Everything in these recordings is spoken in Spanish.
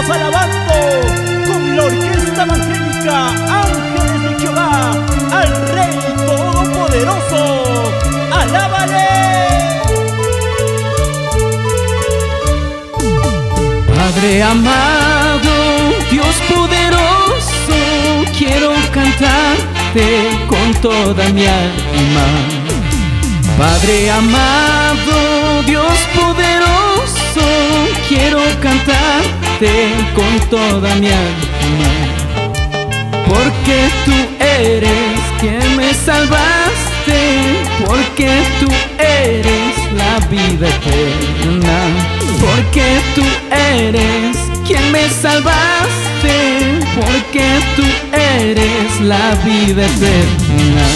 seguimos alabando con la orquesta evangélica Ángeles de Jehová al Rey Todopoderoso. ¡Alábale! Padre amado, Dios poderoso, quiero cantarte con toda mi alma. Padre amado, Dios poderoso, quiero cantarte con toda mi alma. Porque tú eres quien me salvaste, porque tú eres la vida eterna. Porque tú eres quien me salvaste, porque tú eres la vida eterna.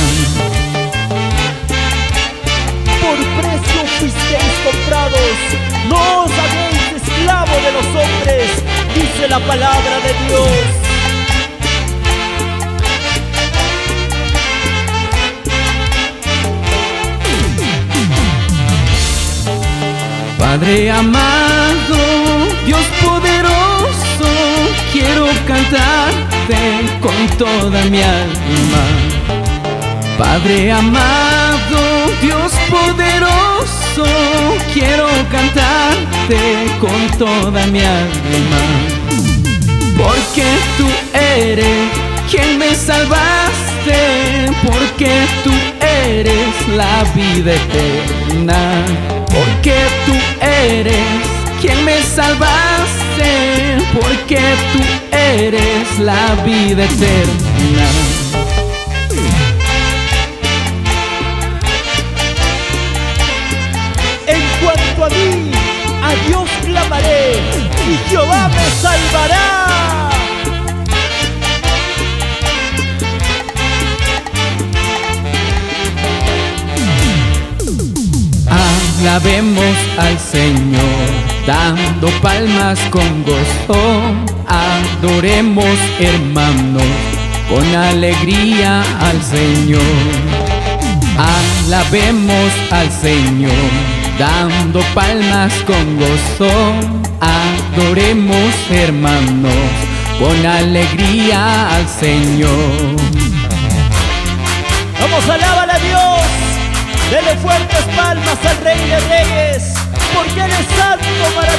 Por precio fuisteis comprados, no os hagáis esclavos de los hombres, dice la palabra de Dios. Padre amado, Dios poderoso, quiero cantarte con toda mi alma. Padre amado, Dios poderoso, quiero cantarte con toda mi alma. Porque tú eres quien me salvaste, porque tú eres la vida eterna. Porque tú eres quien me salvaste, porque tú eres la vida eterna. En cuanto a mí, a Dios clamaré y Jehová me salvará. Alabemos al Señor, dando palmas con gozo. Adoremos, hermanos, con alegría al Señor. Alabemos al Señor, dando palmas con gozo. Adoremos, hermanos, con alegría al Señor. Vamos, alábale a Dios. Dele fuertes palmas al Rey de Reyes, porque Él es santo para